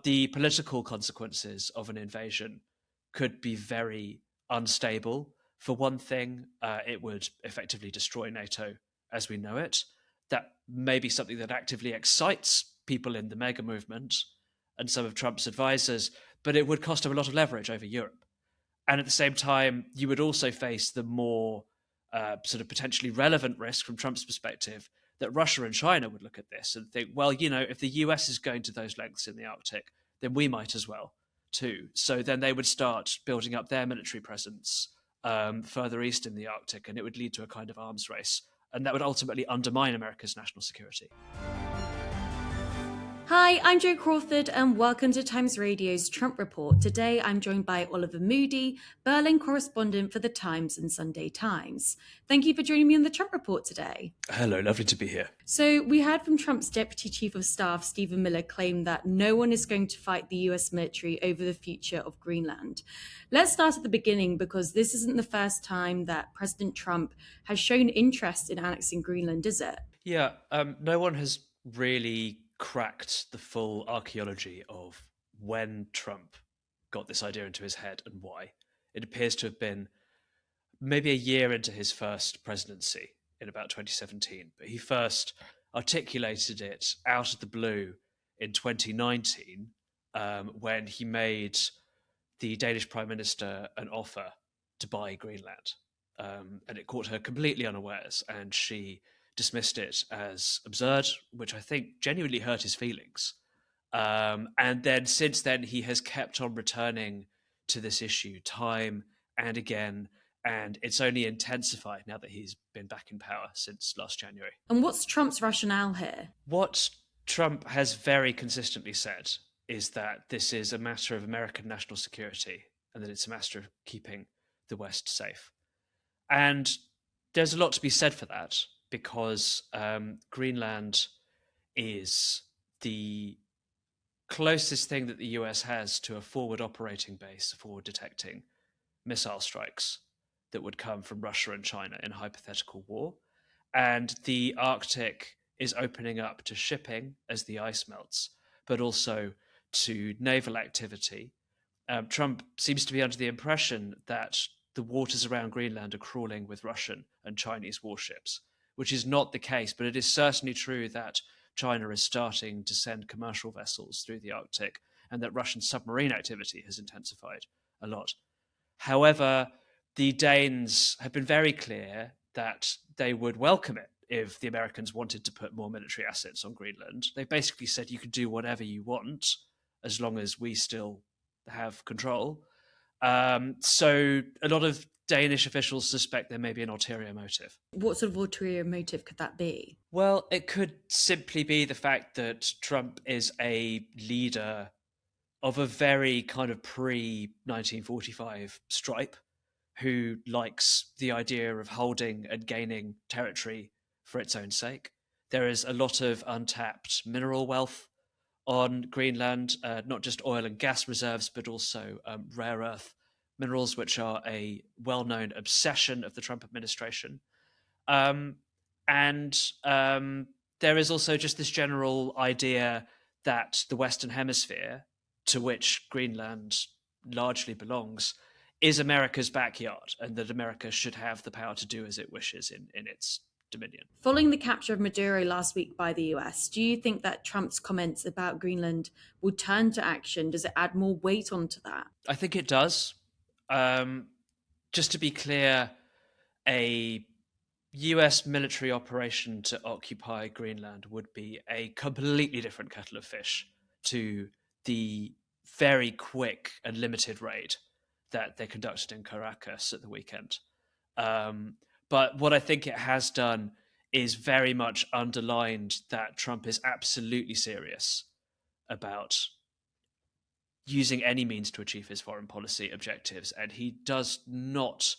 But the political consequences of an invasion could be very unstable. For one thing, it would effectively destroy NATO as we know it. That may be something that actively excites people in the mega movement and some of Trump's advisors, but it would cost him a lot of leverage over Europe. And at the same time, you would also face the more sort of potentially relevant risk from Trump's perspective that Russia and China would look at this and think, well, if the US is going to those lengths in the Arctic, then we might as well too. So then they would start building up their military presence further east in the Arctic, and it would lead to a kind of arms race. And that would ultimately undermine America's national security. Hi, I'm Jo Crawford and welcome to Times Radio's Trump Report. Today I'm joined by Oliver Moody, Berlin correspondent for The Times and Sunday Times. Thank you for joining me on the Trump Report today. Hello, lovely to be here. So we heard from Trump's Deputy Chief of Staff, Stephen Miller, claim that no one is going to fight the US military over the future of Greenland. Let's start at the beginning because this isn't the first time that President Trump has shown interest in annexing Greenland, is it? Yeah, no one has really cracked the full archaeology of when Trump got this idea into his head and why. It appears to have been maybe a year into his first presidency in about 2017, but he first articulated it out of the blue in 2019 when he made the Danish Prime Minister an offer to buy Greenland. And it caught her completely unawares, and she dismissed it as absurd, which I think genuinely hurt his feelings. And then since then, he has kept on returning to this issue time and again, and it's only intensified now that he's been back in power since last January. And what's Trump's rationale here? What Trump has very consistently said is that this is a matter of American national security and that it's a matter of keeping the West safe. And there's a lot to be said for that, because Greenland is the closest thing that the US has to a forward operating base for detecting missile strikes that would come from Russia and China in a hypothetical war. And the Arctic is opening up to shipping as the ice melts, but also to naval activity. Trump seems to be under the impression that the waters around Greenland are crawling with Russian and Chinese warships, which is not the case, but it is certainly true that China is starting to send commercial vessels through the Arctic and that Russian submarine activity has intensified a lot. However, the Danes have been very clear that they would welcome it if the Americans wanted to put more military assets on Greenland. They basically said you can do whatever you want as long as we still have control. So a lot of Danish officials suspect there may be an ulterior motive. What sort of ulterior motive could that be? Well, it could simply be the fact that Trump is a leader of a very kind of pre-1945 stripe who likes the idea of holding and gaining territory for its own sake. There is a lot of untapped mineral wealth on Greenland, not just oil and gas reserves, but also rare earth minerals, which are a well-known obsession of the Trump administration. And there is also just this general idea that the Western Hemisphere, to which Greenland largely belongs, is America's backyard, and that America should have the power to do as it wishes in its dominion. Following the capture of Maduro last week by the US, do you think that Trump's comments about Greenland will turn to action? Does it add more weight onto that? I think it does. Just to be clear, a US military operation to occupy Greenland would be a completely different kettle of fish to the very quick and limited raid that they conducted in Caracas at the weekend. But what I think it has done is very much underlined that Trump is absolutely serious about using any means to achieve his foreign policy objectives. And he does not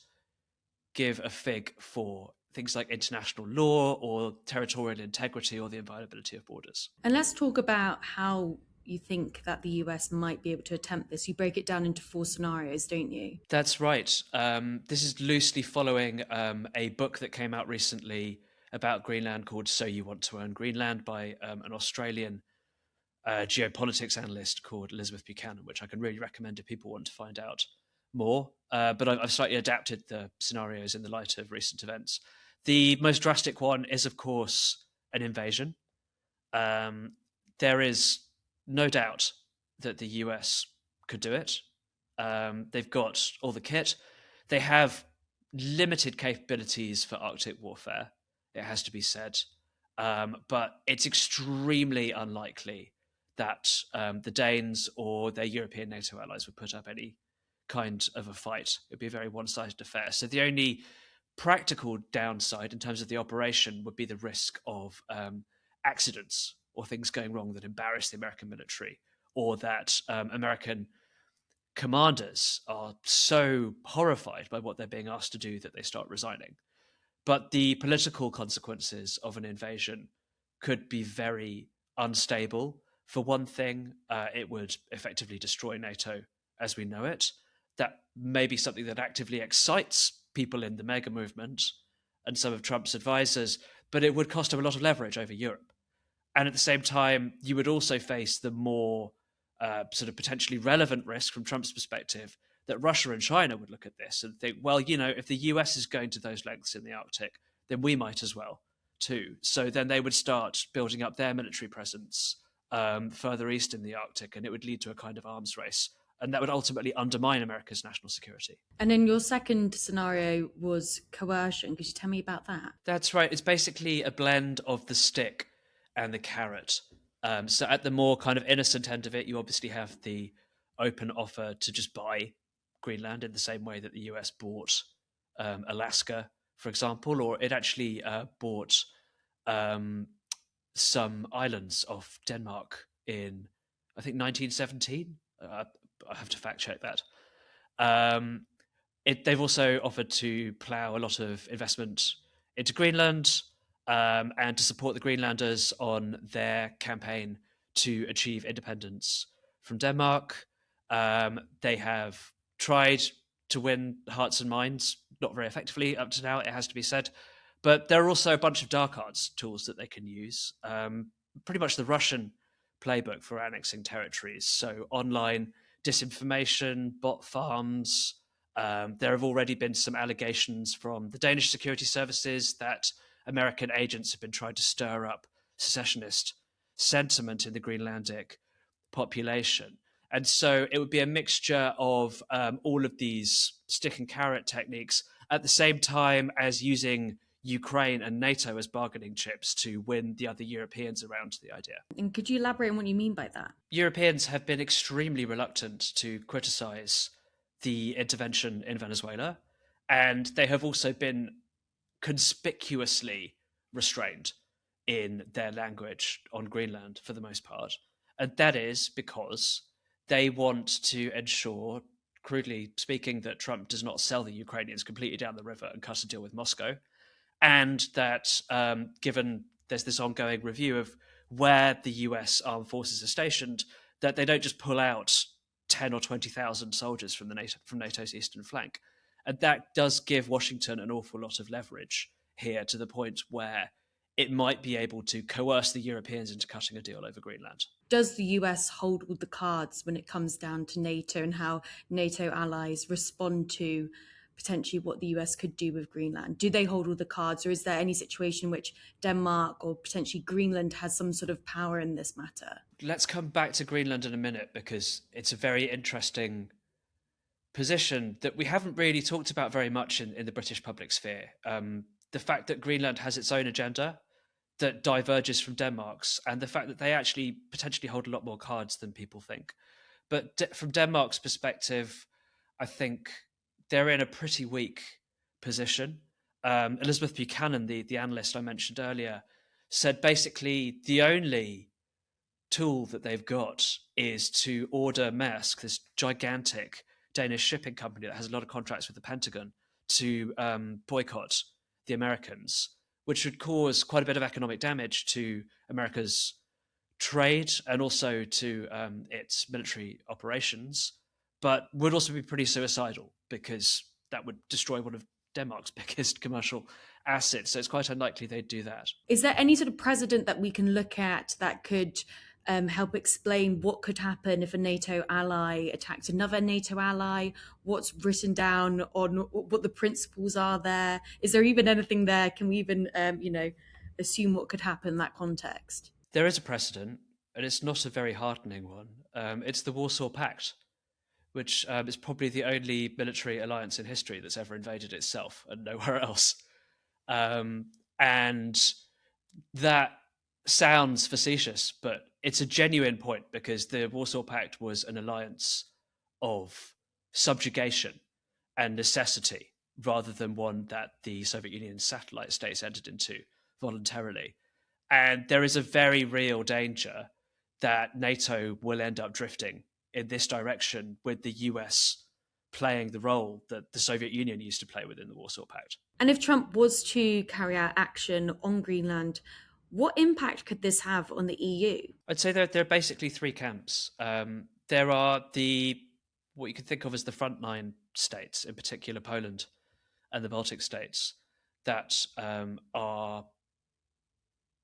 give a fig for things like international law or territorial integrity or the inviolability of borders. And let's talk about how you think that the US might be able to attempt this. You break it down into 4 scenarios, don't you? That's right. This is loosely following a book that came out recently about Greenland called So You Want to Own Greenland by an Australian geopolitics analyst called Elizabeth Buchanan, which I can really recommend if people want to find out more. But I've slightly adapted the scenarios in the light of recent events. The most drastic one is, of course, an invasion. There is no doubt that the US could do it. They've got all the kit. They have limited capabilities for Arctic warfare, it has to be said. But it's extremely unlikely that the Danes or their European NATO allies would put up any kind of a fight. It'd be a very one-sided affair. So the only practical downside in terms of the operation would be the risk of accidents or things going wrong that embarrass the American military, or that American commanders are so horrified by what they're being asked to do that they start resigning. But the political consequences of an invasion could be very unstable. For one thing, it would effectively destroy NATO as we know it. That may be something that actively excites people in the mega movement and some of Trump's advisors, but it would cost him a lot of leverage over Europe. And at the same time, you would also face the more sort of potentially relevant risk from Trump's perspective that Russia and China would look at this and think, well, if the US is going to those lengths in the Arctic, then we might as well too. So then they would start building up their military presence further east in the Arctic, and it would lead to a kind of arms race. And that would ultimately undermine America's national security. And then your second scenario was coercion. Could you tell me about that? That's right. It's basically a blend of the stick and the carrot. So at the more kind of innocent end of it, you obviously have the open offer to just buy Greenland in the same way that the US bought Alaska, for example, or it actually bought some islands off Denmark in, I think, 1917. I have to fact check that. They've also offered to plough a lot of investment into Greenland and to support the Greenlanders on their campaign to achieve independence from Denmark. They have tried to win hearts and minds, not very effectively up to now, it has to be said. But there are also a bunch of dark arts tools that they can use. Pretty much the Russian playbook for annexing territories. So online disinformation, bot farms. There have already been some allegations from the Danish security services that American agents have been trying to stir up secessionist sentiment in the Greenlandic population. And so it would be a mixture of all of these stick and carrot techniques at the same time as using Ukraine and NATO as bargaining chips to win the other Europeans around to the idea. And could you elaborate on what you mean by that? Europeans have been extremely reluctant to criticize the intervention in Venezuela, and they have also been conspicuously restrained in their language on Greenland for the most part. And that is because they want to ensure, crudely speaking, that Trump does not sell the Ukrainians completely down the river and cut a deal with Moscow. And that given there's this ongoing review of where the US armed forces are stationed, that they don't just pull out 10 or 20,000 soldiers from NATO's eastern flank. And that does give Washington an awful lot of leverage here, to the point where it might be able to coerce the Europeans into cutting a deal over Greenland. Does the US hold all the cards when it comes down to NATO and how NATO allies respond to potentially what the US could do with Greenland? Do they hold all the cards, or is there any situation in which Denmark or potentially Greenland has some sort of power in this matter? Let's come back to Greenland in a minute, because it's a very interesting position that we haven't really talked about very much in the British public sphere. The fact that Greenland has its own agenda that diverges from Denmark's, and the fact that they actually potentially hold a lot more cards than people think. But from Denmark's perspective, I think they're in a pretty weak position. Elizabeth Buchanan, the analyst I mentioned earlier, said basically the only tool that they've got is to order Maersk, this gigantic Danish shipping company that has a lot of contracts with the Pentagon, to boycott the Americans, which would cause quite a bit of economic damage to America's trade and also to its military operations, but would also be pretty suicidal, because that would destroy one of Denmark's biggest commercial assets. So it's quite unlikely they'd do that. Is there any sort of precedent that we can look at that could help explain what could happen if a NATO ally attacked another NATO ally? What's written down on what the principles are there? Is there even anything there? Can we even, assume what could happen in that context? There is a precedent, and it's not a very heartening one. It's the Warsaw Pact, which is probably the only military alliance in history that's ever invaded itself and nowhere else. And that sounds facetious, but it's a genuine point, because the Warsaw Pact was an alliance of subjugation and necessity rather than one that the Soviet Union's satellite states entered into voluntarily. And there is a very real danger that NATO will end up drifting in this direction, with the US playing the role that the Soviet Union used to play within the Warsaw Pact. And if Trump was to carry out action on Greenland, what impact could this have on the EU? I'd say there are basically three camps. There are what you could think of as the frontline states, in particular Poland and the Baltic states, that are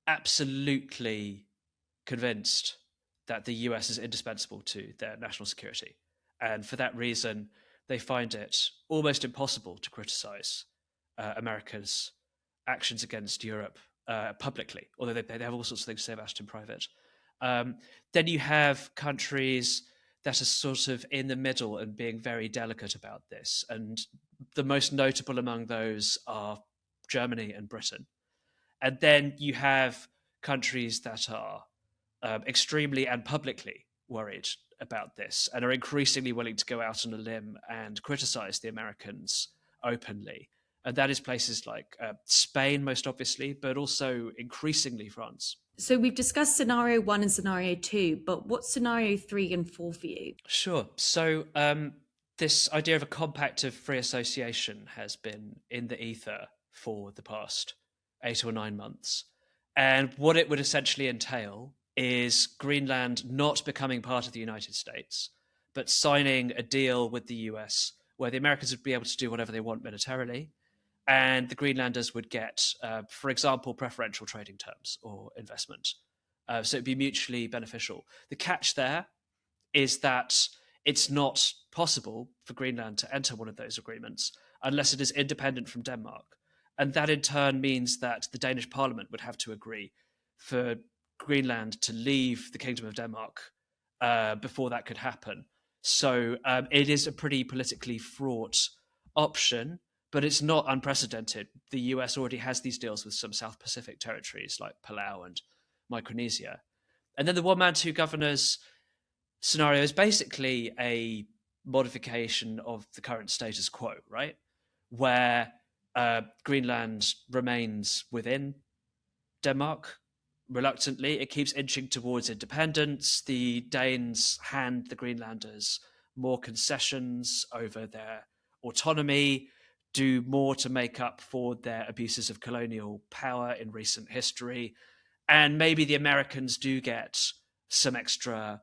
absolutely convinced that the US is indispensable to their national security. And for that reason, they find it almost impossible to criticize America's actions against Europe publicly, although they have all sorts of things to say about it in private. Then you have countries that are sort of in the middle and being very delicate about this. And the most notable among those are Germany and Britain. And then you have countries that are extremely and publicly worried about this and are increasingly willing to go out on a limb and criticize the Americans openly. And that is places like Spain, most obviously, but also increasingly France. So we've discussed scenario 1 and scenario 2, but what's scenario 3 and 4 for you? Sure. So this idea of a compact of free association has been in the ether for the past 8 or 9 months. And what it would essentially entail is Greenland not becoming part of the United States, but signing a deal with the US where the Americans would be able to do whatever they want militarily, and the Greenlanders would get, for example, preferential trading terms or investment. So it'd be mutually beneficial. The catch there is that it's not possible for Greenland to enter one of those agreements unless it is independent from Denmark. And that in turn means that the Danish parliament would have to agree for Greenland to leave the Kingdom of Denmark before that could happen. So it is a pretty politically fraught option, but it's not unprecedented. The US already has these deals with some South Pacific territories like Palau and Micronesia. And then the one man, two governors scenario is basically a modification of the current status quo, right? Where Greenland remains within Denmark reluctantly. It keeps inching towards independence. The Danes hand the Greenlanders more concessions over their autonomy, do more to make up for their abuses of colonial power in recent history. And maybe the Americans do get some extra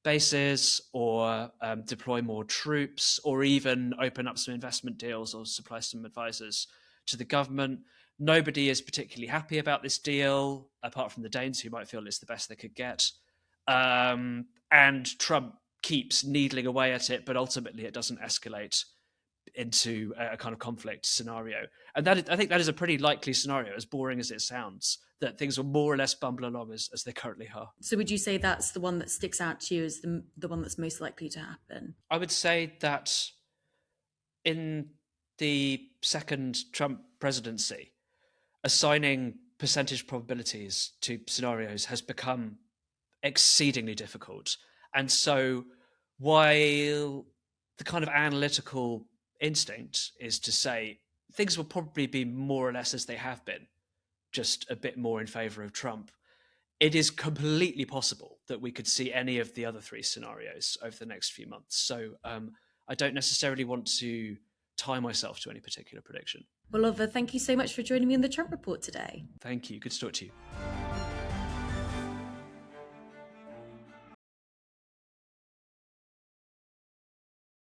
bases or deploy more troops, or even open up some investment deals or supply some advisors to the government. Nobody is particularly happy about this deal, apart from the Danes, who might feel it's the best they could get. And Trump keeps needling away at it, but ultimately it doesn't escalate into a kind of conflict scenario. And I think that is a pretty likely scenario, as boring as it sounds, that things will more or less bumble along as they currently are. So would you say that's the one that sticks out to you as the one that's most likely to happen? I would say that in the second Trump presidency, assigning percentage probabilities to scenarios has become exceedingly difficult. And so while the kind of analytical instinct is to say things will probably be more or less as they have been, just a bit more in favor of Trump, it is completely possible that we could see any of the other three scenarios over the next few months. So I don't necessarily want to tie myself to any particular prediction. Well, Oliver, thank you so much for joining me in the Trump Report today. Thank you. Good to talk to you.